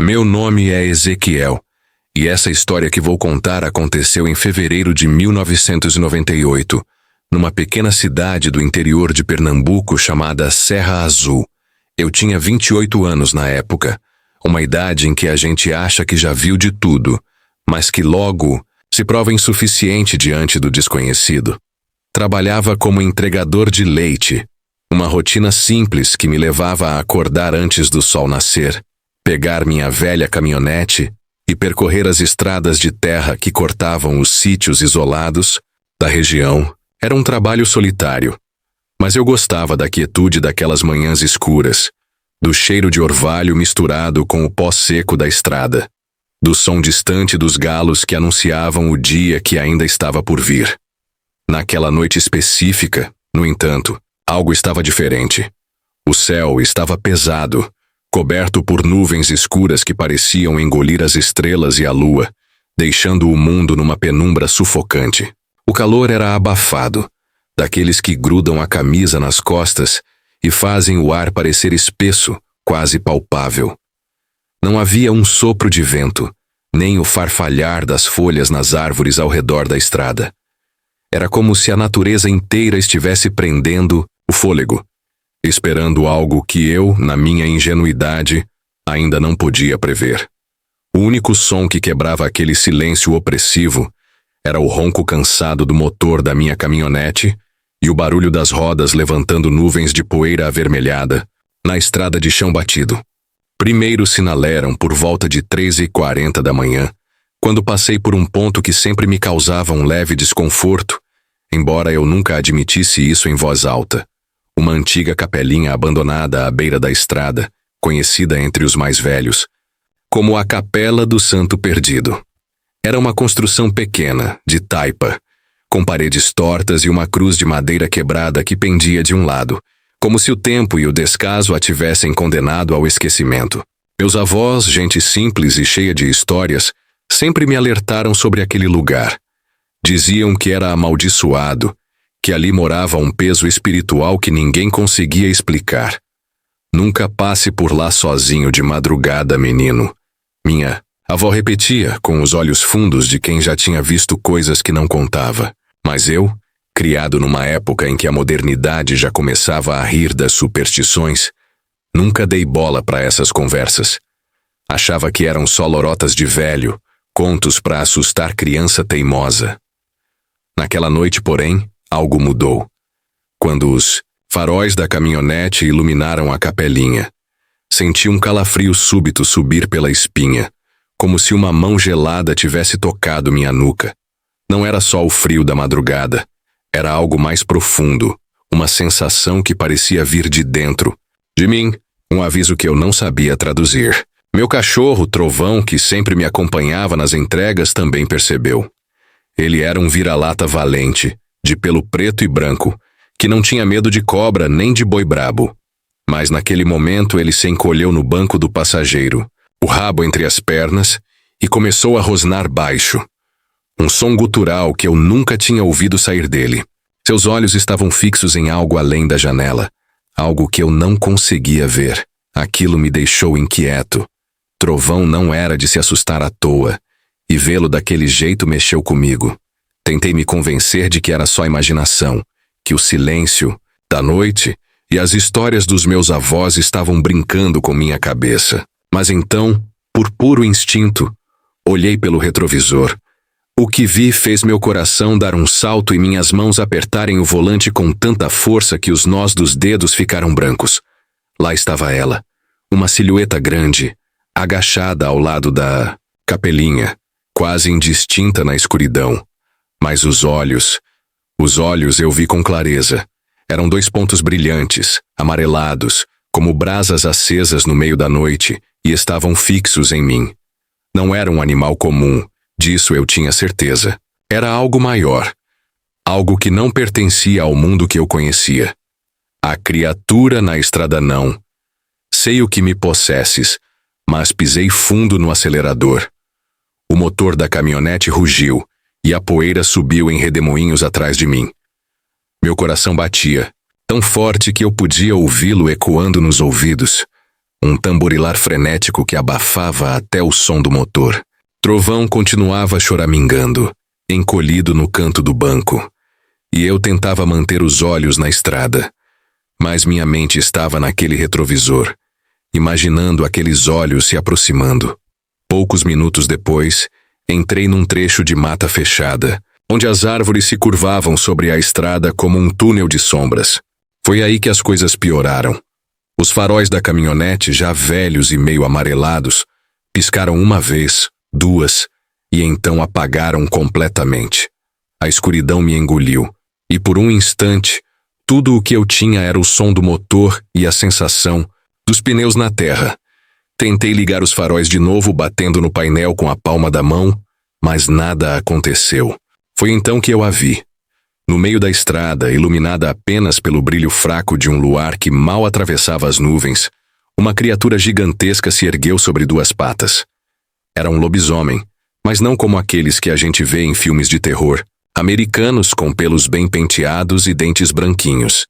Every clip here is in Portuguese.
Meu nome é Ezequiel, e essa história que vou contar aconteceu em fevereiro de 1998, numa pequena cidade do interior de Pernambuco chamada Serra Azul. Eu tinha 28 anos na época, uma idade em que a gente acha que já viu de tudo, mas que logo se prova insuficiente diante do desconhecido. Trabalhava como entregador de leite, uma rotina simples que me levava a acordar antes do sol nascer, pegar minha velha caminhonete e percorrer as estradas de terra que cortavam os sítios isolados da região. Era um trabalho solitário, mas eu gostava da quietude daquelas manhãs escuras, do cheiro de orvalho misturado com o pó seco da estrada, do som distante dos galos que anunciavam o dia que ainda estava por vir. Naquela noite específica, no entanto, algo estava diferente. O céu estava pesado, coberto por nuvens escuras que pareciam engolir as estrelas e a lua, deixando o mundo numa penumbra sufocante. O calor era abafado, daqueles que grudam a camisa nas costas e fazem o ar parecer espesso, quase palpável. Não havia um sopro de vento, nem o farfalhar das folhas nas árvores ao redor da estrada. Era como se a natureza inteira estivesse prendendo o fôlego, esperando algo que eu, na minha ingenuidade, ainda não podia prever. O único som que quebrava aquele silêncio opressivo era o ronco cansado do motor da minha caminhonete e o barulho das rodas levantando nuvens de poeira avermelhada na estrada de chão batido. Primeiro sinaleram por volta de 13h40 da manhã, quando passei por um ponto que sempre me causava um leve desconforto, embora eu nunca admitisse isso em voz alta. Uma antiga capelinha abandonada à beira da estrada, conhecida entre os mais velhos como a Capela do Santo Perdido. Era uma construção pequena, de taipa, com paredes tortas e uma cruz de madeira quebrada que pendia de um lado, como se o tempo e o descaso a tivessem condenado ao esquecimento. Meus avós, gente simples e cheia de histórias, sempre me alertaram sobre aquele lugar. Diziam que era amaldiçoado, que ali morava um peso espiritual que ninguém conseguia explicar. Nunca passe por lá sozinho de madrugada, menino. Minha avó repetia, com os olhos fundos de quem já tinha visto coisas que não contava. Mas eu, criado numa época em que a modernidade já começava a rir das superstições, nunca dei bola para essas conversas. Achava que eram só lorotas de velho, contos para assustar criança teimosa. Naquela noite, porém, algo mudou. Quando os faróis da caminhonete iluminaram a capelinha, senti um calafrio súbito subir pela espinha, como se uma mão gelada tivesse tocado minha nuca. Não era só o frio da madrugada, era algo mais profundo, uma sensação que parecia vir de dentro de mim, um aviso que eu não sabia traduzir. Meu cachorro, Trovão, que sempre me acompanhava nas entregas, também percebeu. Ele era um vira-lata valente, de pelo preto e branco, que não tinha medo de cobra nem de boi brabo. Mas naquele momento ele se encolheu no banco do passageiro, o rabo entre as pernas, e começou a rosnar baixo. Um som gutural que eu nunca tinha ouvido sair dele. Seus olhos estavam fixos em algo além da janela, algo que eu não conseguia ver. Aquilo me deixou inquieto. Trovão não era de se assustar à toa, e vê-lo daquele jeito mexeu comigo. Tentei me convencer de que era só imaginação, que o silêncio da noite e as histórias dos meus avós estavam brincando com minha cabeça. Mas então, por puro instinto, olhei pelo retrovisor. O que vi fez meu coração dar um salto e minhas mãos apertarem o volante com tanta força que os nós dos dedos ficaram brancos. Lá estava ela, uma silhueta grande, agachada ao lado da capelinha, quase indistinta na escuridão. Mas os olhos eu vi com clareza. Eram 2 pontos brilhantes, amarelados, como brasas acesas no meio da noite, e estavam fixos em mim. Não era um animal comum, disso eu tinha certeza. Era algo maior, algo que não pertencia ao mundo que eu conhecia. A criatura na estrada não. Sei o que me possesses, mas pisei fundo no acelerador. O motor da caminhonete rugiu, e a poeira subiu em redemoinhos atrás de mim. Meu coração batia, tão forte que eu podia ouvi-lo ecoando nos ouvidos. um tamborilar frenético que abafava até o som do motor. Trovão continuava choramingando, encolhido no canto do banco, e eu tentava manter os olhos na estrada. Mas minha mente estava naquele retrovisor, imaginando aqueles olhos se aproximando. Poucos minutos depois, entrei num trecho de mata fechada, onde as árvores se curvavam sobre a estrada como um túnel de sombras. Foi aí que as coisas pioraram. Os faróis da caminhonete, já velhos e meio amarelados, piscaram uma vez, duas, e então apagaram completamente. A escuridão me engoliu, e por um instante, tudo o que eu tinha era o som do motor e a sensação dos pneus na terra. Tentei ligar os faróis de novo, batendo no painel com a palma da mão, mas nada aconteceu. Foi então que eu a vi. No meio da estrada, iluminada apenas pelo brilho fraco de um luar que mal atravessava as nuvens, uma criatura gigantesca se ergueu sobre duas patas. Era um lobisomem, mas não como aqueles que a gente vê em filmes de terror, americanos com pelos bem penteados e dentes branquinhos.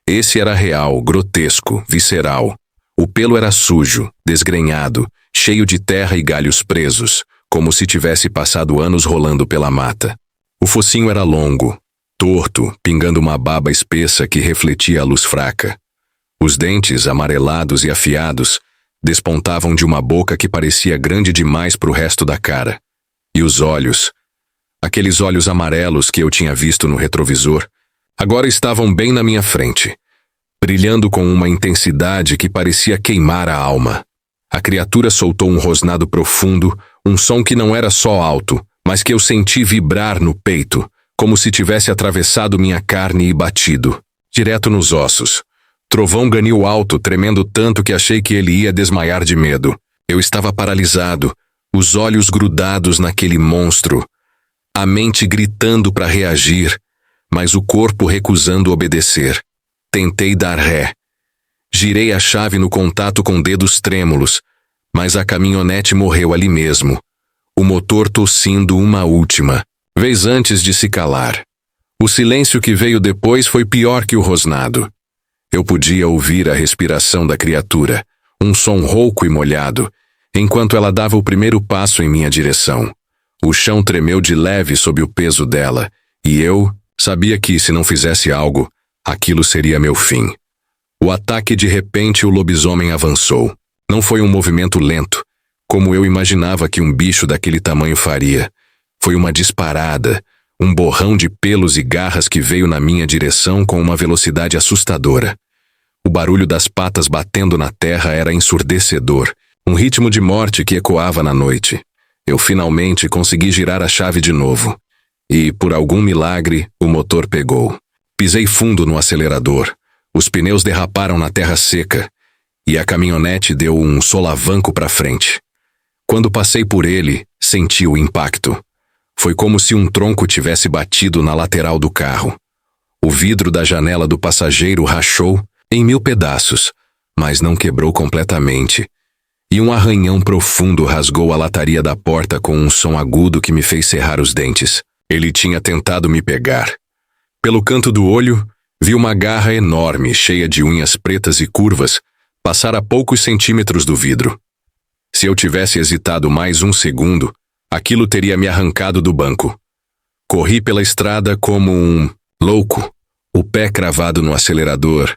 Esse era real, grotesco, visceral. O pelo era sujo, desgrenhado, cheio de terra e galhos presos, como se tivesse passado anos rolando pela mata. O focinho era longo, torto, pingando uma baba espessa que refletia a luz fraca. Os dentes, amarelados e afiados, despontavam de uma boca que parecia grande demais para o resto da cara. E os olhos, aqueles olhos amarelos que eu tinha visto no retrovisor, agora estavam bem na minha frente, brilhando com uma intensidade que parecia queimar a alma. A criatura soltou um rosnado profundo, um som que não era só alto, mas que eu senti vibrar no peito, como se tivesse atravessado minha carne e batido, direto nos ossos. Trovão ganiu alto, tremendo tanto que achei que ele ia desmaiar de medo. Eu estava paralisado, os olhos grudados naquele monstro, a mente gritando para reagir, mas o corpo recusando obedecer. Tentei dar ré. Girei a chave no contato com dedos trêmulos, mas a caminhonete morreu ali mesmo, o motor tossindo uma última vez antes de se calar. O silêncio que veio depois foi pior que o rosnado. Eu podia ouvir a respiração da criatura, um som rouco e molhado, enquanto ela dava o primeiro passo em minha direção. O chão tremeu de leve sob o peso dela, e eu sabia que, se não fizesse algo, aquilo seria meu fim. O ataque de repente o lobisomem avançou. Não foi um movimento lento, como eu imaginava que um bicho daquele tamanho faria. Foi uma disparada, um borrão de pelos e garras que veio na minha direção com uma velocidade assustadora. O barulho das patas batendo na terra era ensurdecedor, um ritmo de morte que ecoava na noite. Eu finalmente consegui girar a chave de novo. E, por algum milagre, o motor pegou. Pisei fundo no acelerador. Os pneus derraparam na terra seca, e a caminhonete deu um solavanco para frente. Quando passei por ele, senti o impacto. Foi como se um tronco tivesse batido na lateral do carro. O vidro da janela do passageiro rachou em 1000 pedaços, mas não quebrou completamente. E um arranhão profundo rasgou a lataria da porta com um som agudo que me fez cerrar os dentes. Ele tinha tentado me pegar. Pelo canto do olho, vi uma garra enorme, cheia de unhas pretas e curvas, passar a poucos centímetros do vidro. Se eu tivesse hesitado mais um segundo, aquilo teria me arrancado do banco. Corri pela estrada como um louco, o pé cravado no acelerador,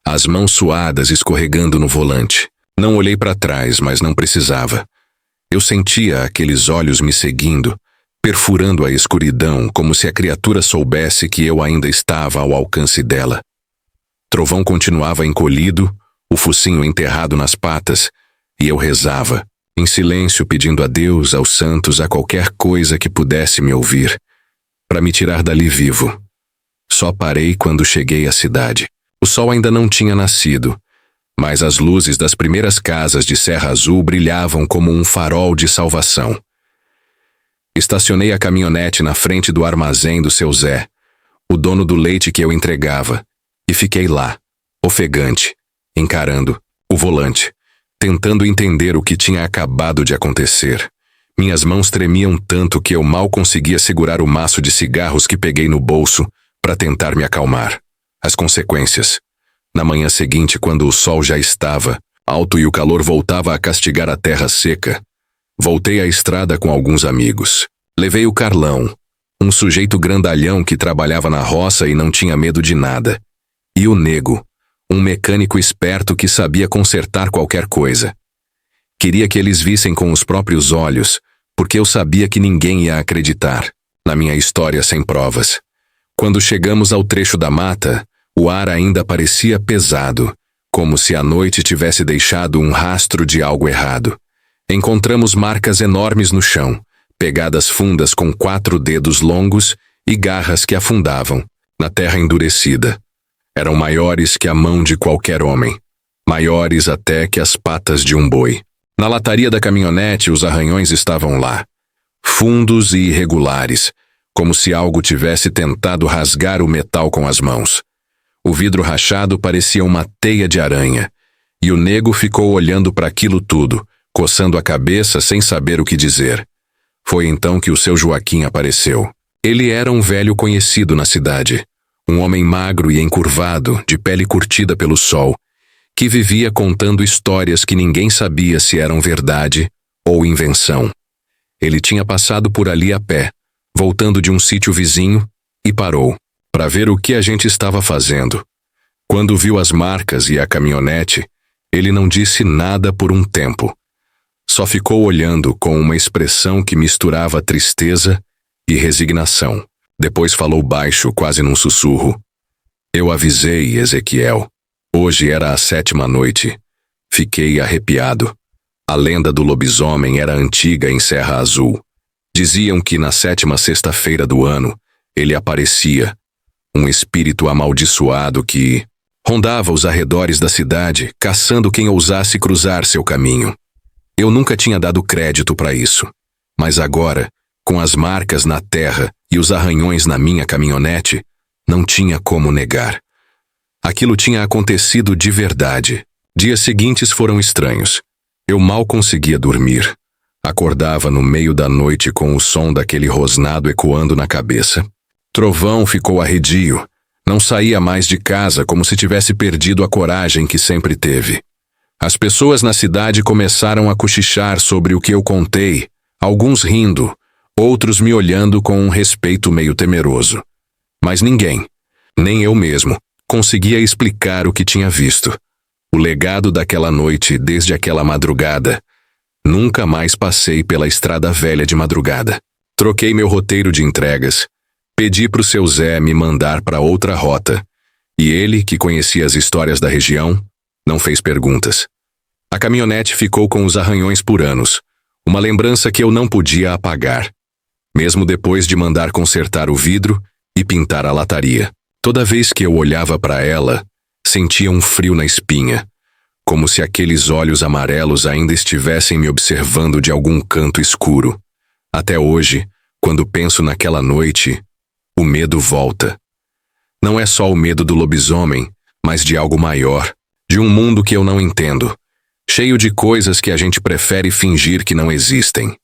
as mãos suadas escorregando no volante. Não olhei para trás, mas não precisava. Eu sentia aqueles olhos me seguindo, perfurando a escuridão como se a criatura soubesse que eu ainda estava ao alcance dela. Trovão continuava encolhido, o focinho enterrado nas patas, e eu rezava, em silêncio, pedindo a Deus, aos santos, a qualquer coisa que pudesse me ouvir, para me tirar dali vivo. Só parei quando cheguei à cidade. O sol ainda não tinha nascido, mas as luzes das primeiras casas de Serra Azul brilhavam como um farol de salvação. Estacionei a caminhonete na frente do armazém do seu Zé, o dono do leite que eu entregava, e fiquei lá, ofegante, encarando o volante, tentando entender o que tinha acabado de acontecer. Minhas mãos tremiam tanto que eu mal conseguia segurar o maço de cigarros que peguei no bolso para tentar me acalmar. As consequências. Na manhã seguinte, quando o sol já estava alto e o calor voltava a castigar a terra seca, voltei à estrada com alguns amigos. Levei o Carlão, um sujeito grandalhão que trabalhava na roça e não tinha medo de nada, e o Nego, um mecânico esperto que sabia consertar qualquer coisa. Queria que eles vissem com os próprios olhos, porque eu sabia que ninguém ia acreditar na minha história sem provas. Quando chegamos ao trecho da mata, o ar ainda parecia pesado, como se a noite tivesse deixado um rastro de algo errado. Encontramos marcas enormes no chão, pegadas fundas com 4 dedos longos e garras que afundavam na terra endurecida. Eram maiores que a mão de qualquer homem, maiores até que as patas de um boi. Na lataria da caminhonete, os arranhões estavam lá, fundos e irregulares, como se algo tivesse tentado rasgar o metal com as mãos. O vidro rachado parecia uma teia de aranha, e o Nego ficou olhando para aquilo tudo, coçando a cabeça sem saber o que dizer. Foi então que o seu Joaquim apareceu. Ele era um velho conhecido na cidade, um homem magro e encurvado, de pele curtida pelo sol, que vivia contando histórias que ninguém sabia se eram verdade ou invenção. Ele tinha passado por ali a pé, voltando de um sítio vizinho, e parou para ver o que a gente estava fazendo. Quando viu as marcas e a caminhonete, ele não disse nada por um tempo. Só ficou olhando com uma expressão que misturava tristeza e resignação. Depois falou baixo, quase num sussurro. Eu avisei, Ezequiel. Hoje era a 7ª noite. Fiquei arrepiado. A lenda do lobisomem era antiga em Serra Azul. Diziam que na 7ª sexta-feira do ano, ele aparecia, um espírito amaldiçoado que rondava os arredores da cidade, caçando quem ousasse cruzar seu caminho. Eu nunca tinha dado crédito para isso, mas agora, com as marcas na terra e os arranhões na minha caminhonete, não tinha como negar. Aquilo tinha acontecido de verdade. Dias seguintes foram estranhos. Eu mal conseguia dormir. Acordava no meio da noite com o som daquele rosnado ecoando na cabeça. Trovão ficou arredio. Não saía mais de casa, como se tivesse perdido a coragem que sempre teve. As pessoas na cidade começaram a cochichar sobre o que eu contei, alguns rindo, outros me olhando com um respeito meio temeroso. Mas ninguém, nem eu mesmo, conseguia explicar o que tinha visto. O legado daquela noite, desde aquela madrugada. Nunca mais passei pela estrada velha de madrugada. Troquei meu roteiro de entregas. Pedi pro seu Zé me mandar para outra rota. E ele, que conhecia as histórias da região, não fez perguntas. A caminhonete ficou com os arranhões por anos. Uma lembrança que eu não podia apagar. Mesmo depois de mandar consertar o vidro e pintar a lataria. Toda vez que eu olhava para ela, sentia um frio na espinha. Como se aqueles olhos amarelos ainda estivessem me observando de algum canto escuro. Até hoje, quando penso naquela noite, o medo volta. Não é só o medo do lobisomem, mas de algo maior, de um mundo que eu não entendo, cheio de coisas que a gente prefere fingir que não existem.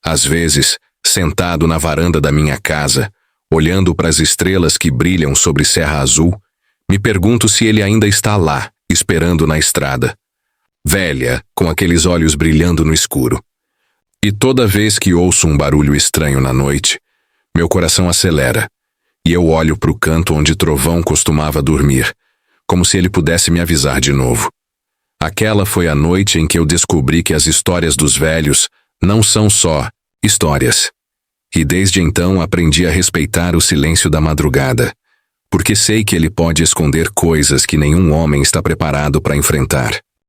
Às vezes, sentado na varanda da minha casa, olhando para as estrelas que brilham sobre Serra Azul, me pergunto se ele ainda está lá, esperando na estrada, velha, com aqueles olhos brilhando no escuro. E toda vez que ouço um barulho estranho na noite, meu coração acelera, e eu olho para o canto onde Trovão costumava dormir, como se ele pudesse me avisar de novo. Aquela foi a noite em que eu descobri que as histórias dos velhos não são só histórias. E desde então aprendi a respeitar o silêncio da madrugada, porque sei que ele pode esconder coisas que nenhum homem está preparado para enfrentar.